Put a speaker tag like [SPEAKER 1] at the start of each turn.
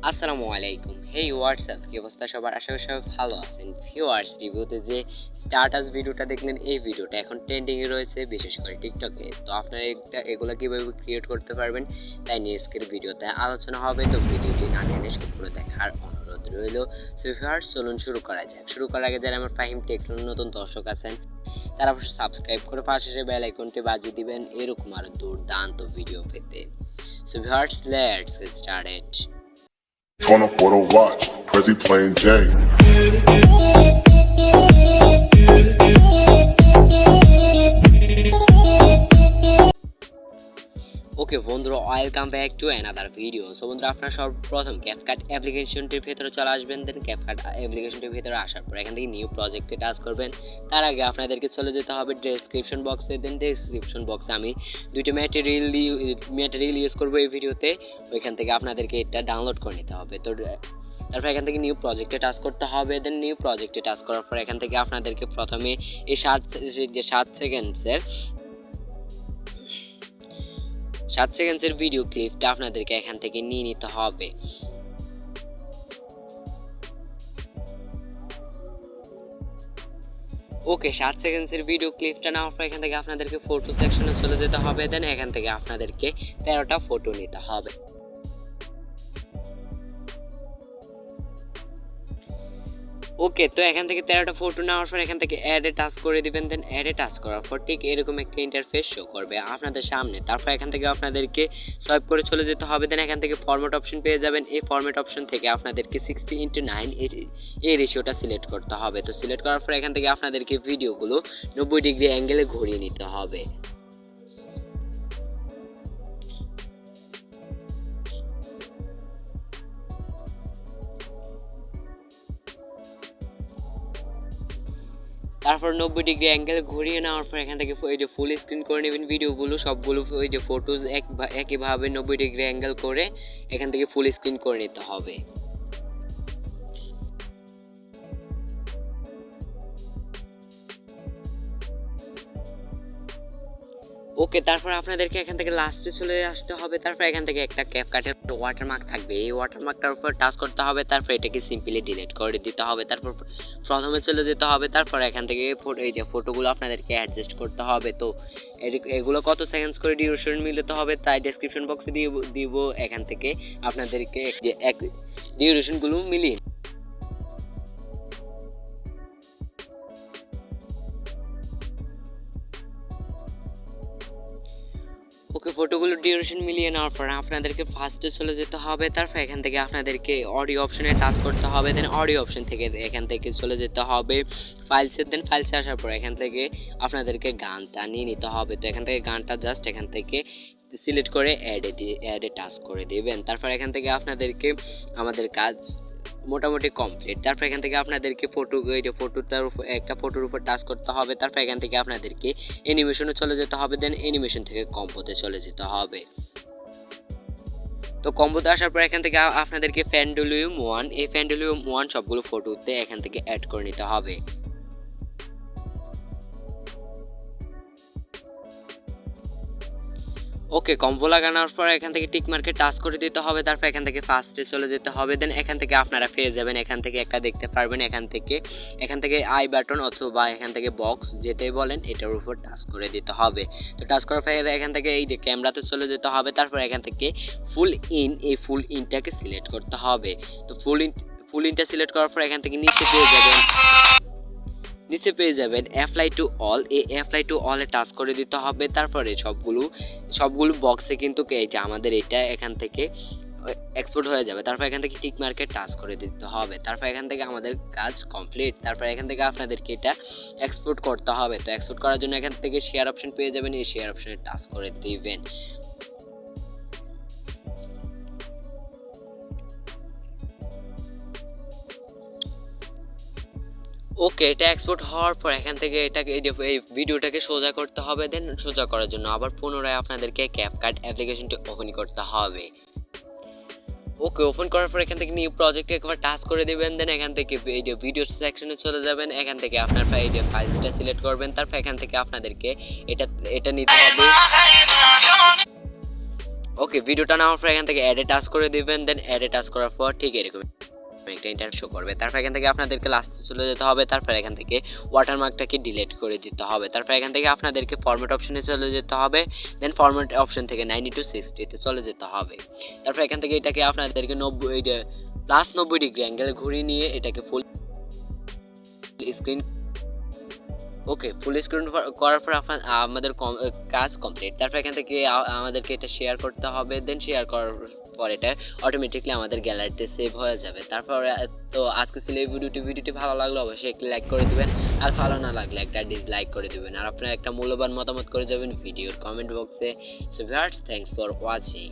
[SPEAKER 1] আসসালামু আলাইকুম। হেই হোয়াটসঅ্যাপ, কি অবস্থা সবার? আশা করি সবাই ভালো আছেন। ভিউয়ার্স, রিভিউতে যে স্ট্যাটাস ভিডিওটা দেখলেন, এই ভিডিওটা এখন ট্রেন্ডিং এ রয়েছে, বিশেষ করে টিকটকে। তো আপনারা এগুলা কিভাবে ক্রিয়েট করতে পারবেন তাই নিয়ে আজকের ভিডিওতে আলোচনা হবে। তো ভিডিওটি না টেনে পুরো দেখার অনুরোধ রইল। সো ভিউয়ার্স, চলুন শুরু করা যাক। শুরু করার আগে যারা আমার ফাহিম টেক নতুন দর্শক আছেন তারা অবশ্যই সাবস্ক্রাইব করে পাশে বেল আইকনটি বাজিয়ে দিবেন এরকম আরো দুর্দান্ত ভিডিও পেতে। So viewers, let's get started.
[SPEAKER 2] Turn up for the watch, Prezi playing Jay.
[SPEAKER 1] ওকে বন্ধুরা, welcome back to another video. So বন্ধুরা, আপনারা সর্বপ্রথম ক্যাপকাট অ্যাপ্লিকেশনটির ভেতরে চলে আসবেন। দেন ক্যাপকাট অ্যাপ্লিকেশনটির ভেতরে আসার পর এখান থেকে নিউ প্রজেক্টে টাচ করবেন। তার আগে আপনাদেরকে চলে যেতে হবে ডেসক্রিপশন বক্সে। দেন ডেসক্রিপশন বক্সে আমি দুইটা ম্যাটেরিয়াল ইউজ করবো এই ভিডিওতে। ওইখান থেকে আপনাদেরকে এটা ডাউনলোড করে নিতে হবে। তো তারপর এখান থেকে নিউ প্রজেক্টে টাচ করতে হবে। দেন নিউ প্রজেক্টে টাচ করার পর এখান থেকে আপনাদেরকে প্রথমে এই 7 সেকেন্ডসের ভিডিও ক্লিপটা আপনাদেরকে এখান থেকে নিয়ে নিতে হবে। ওকে, 7 সেকেন্ডসের ভিডিও ক্লিপটা নেওয়ার পর এখান থেকে আপনাদেরকে ফটো সেকশনে চলে যেতে হবে। দেন এখান থেকে আপনাদেরকে 13টা ফটো নিতে হবে। ওকে, তো এখান থেকে 13টা ফটো নেওয়ার পর এখান থেকে অ্যাডে টাচ করে দিবেন। দেন অ্যাডে টাচ করার পর ঠিক এরকম একটা ইন্টারফেস শো করবে আপনাদের সামনে। তারপর এখান থেকে আপনাদেরকে সোয়াইপ করে চলে যেতে হবে। দেন এখান থেকে ফরম্যাট অপশন পেয়ে যাবেন। এই ফরম্যাট অপশন থেকে আপনাদেরকে 60:9 এই রেশিওটা সিলেক্ট করতে হবে। তো সিলেক্ট করার পর এখান থেকে আপনাদেরকে ভিডিওগুলো 90 ডিগ্রি অ্যাঙ্গেলে ঘুরিয়ে নিতে হবে। তারপর 90 ডিগ্রি অ্যাঙ্গেল ঘুরিয়ে নেওয়ার পর এখান থেকে এই যে ফুল স্ক্রিন করে নেবেন ভিডিওগুলো সবগুলো। ওই যে ফটোজ একইভাবে 90 ডিগ্রি অ্যাঙ্গেল করে এখান থেকে ফুল স্ক্রিন করে নিতে হবে। ওকে, তারপর আপনাদেরকে এখান থেকে লাস্টে চলে আসতে হবে। তারপর এখান থেকে একটা ক্যাপকাটের ওয়াটারমার্ক থাকবে, এই ওয়াটারমার্কটার উপর টাচ করতে হবে। তারপর এটাকে সিম্পলি ডিলিট করে দিতে হবে। তারপর প্রথমে চলে যেতে হবে। তারপর এখান থেকে এই যে ফটোগুলো আপনাদেরকে অ্যাডজাস্ট করতে হবে। তো এগুলো কত সেকেন্ডস করে ডিউরেশন মিলাতে হবে তাই ডেসক্রিপশন বক্সে দিব। এখান থেকে আপনাদেরকে ডিউরেশনগুলো মিলিয়ে ওকে, ফটোগুলো ডিউরেশন মিলিয়ে নেওয়ার পর আপনাদেরকে ফার্স্টে চলে যেতে হবে। তারপর এখান থেকে আপনাদেরকে অডিও অপশনে টাচ করতে হবে। দেন অডিও অপশন থেকে এখান থেকে চলে যেতে হবে ফাইলসে। দেন ফাইলসে আসার পর এখান থেকে আপনাদেরকে গানটা নিয়ে নিতে হবে। তো এখান থেকে গানটা জাস্ট এখান থেকে সিলেক্ট করে অ্যাডে টাচ করে দেবেন। তারপর এখান থেকে আপনাদেরকে আমাদের কাজ মোটামুটি কমপ্লিট। তারপর এখান থেকে আপনাদেরকে একটা ফটোর উপর টাচ করতে হবে। তারপর এখান থেকে আপনাদেরকে অ্যানিমেশনে চলে যেতে হবে। দেন অ্যানিমেশন থেকে কম্পোতে চলে যেতে হবে। তো কম্বোতে আসার পর এখান থেকে আপনাদেরকে ফ্যান্ডলিউম 1 এই ফ্যান্ডলিউম 1 সবগুলো ফটোতে এখান থেকে অ্যাড করে নিতে হবে। ওকে, কম্বো লাগানোর পর এখান থেকে টিক মার্কে টাচ করে দিতে হবে। তারপর এখান থেকে ফার্স্টে চলে যেতে হবে। দেন এখান থেকে আপনারা পেয়ে যাবেন, এখান থেকে একটা দেখতে পারবেন। এখান থেকে আই বাটন অথবা এখান থেকে বক্স যেটাই বলেন এটার উপর টাচ করে দিতে হবে। তো টাচ করার পর এখান থেকে এই যে ক্যামেরাতে চলে যেতে হবে। তারপর এখান থেকে এই ফুল ইনটাকে সিলেক্ট করতে হবে। তো ফুল ইনটা সিলেক্ট করার পর এখান থেকে নিচে পেয়ে যাবেন অ্যাপ্লাই টু অল। এই অ্যাপ্লাই টু অলে টাচ করে দিতে হবে। তারপরে সবগুলো বক্সে কিন্তু এইটা আমাদের এটা এখান থেকে এক্সপোর্ট হয়ে যাবে। তারপর এখান থেকে টিক মার্কে টাচ করে দিতে হবে। তারপর এখান থেকে আমাদের কাজ কমপ্লিট। তারপর এখান থেকে আপনাদেরকে এটা এক্সপোর্ট করতে হবে। তো এক্সপোর্ট করার জন্য এখান থেকে শেয়ার অপশন পেয়ে যাবেন, এই শেয়ার অপশনে টাচ করে দিবেন। ওকে, এটা এক্সপোর্ট হওয়ার পর এখান থেকে এই ভিডিওটাকে সোজা করতে হবে। দেন সোজা করার জন্য আবার পুনরায় আপনাদেরকে ক্যাপকাট অ্যাপ্লিকেশনটি ওপেন করতে হবে। ওকে, ওপেন করার পর এখান থেকে নিউ প্রজেক্টে একবার টাচ করে দিবেন। দেন এখান থেকে এই যে ভিডিও সেকশনে চলে যাবেন। এখান থেকে আপনার এই যে ফাইলটা সিলেক্ট করবেন। তারপর এখান থেকে আপনাদেরকে এটা নিতে হবে। ওকে, ভিডিওটা নেওয়ার পর এখান থেকে অ্যাডে টাচ করে দিবেন, দেন অ্যাডে টাচ করার পর ঠিক এরকম একটা ইন্টারনেট শো করবে। তারপর এখান থেকে আপনাদেরকে লাস্টে চলে যেতে হবে, তারপর এখান থেকে ওয়াটারমার্কটাকে ডিলিট করে দিতে হবে। তারপর এখান থেকে আপনাদেরকে ফরম্যাট অপশনে চলে যেতে হবে, দেন ফরম্যাট অপশন থেকে 90 to 60 তে চলে যেতে হবে। তারপর এখান থেকে এটাকে আপনাদেরকে 90 প্লাস 90 ডিগ্রি অ্যাঙ্গেলে ঘুরিয়ে নিয়ে এটাকে ফুল স্ক্রিন ওকে ফুল স্ক্রিন করার পর আমাদের কাজ কমপ্লিট। তারপর এখান থেকে আমাদেরকে এটা শেয়ার করতে হবে, দেন শেয়ার করার পর এটা অটোমেটিকলি আমাদের গ্যালারিতে সেভ হয়ে যাবে। তারপর তো আজকে ছিল এই ভিডিওটি ভালো লাগলো অবশ্যই একটি লাইক করে দিবেন, আর ভালো না লাগলে একটা ডিসলাইক করে দিবেন, আর আপনারা একটা মূল্যবান মতামত করে যাবেন ভিডিওর কমেন্ট বক্সে। So viewers, thanks for watching.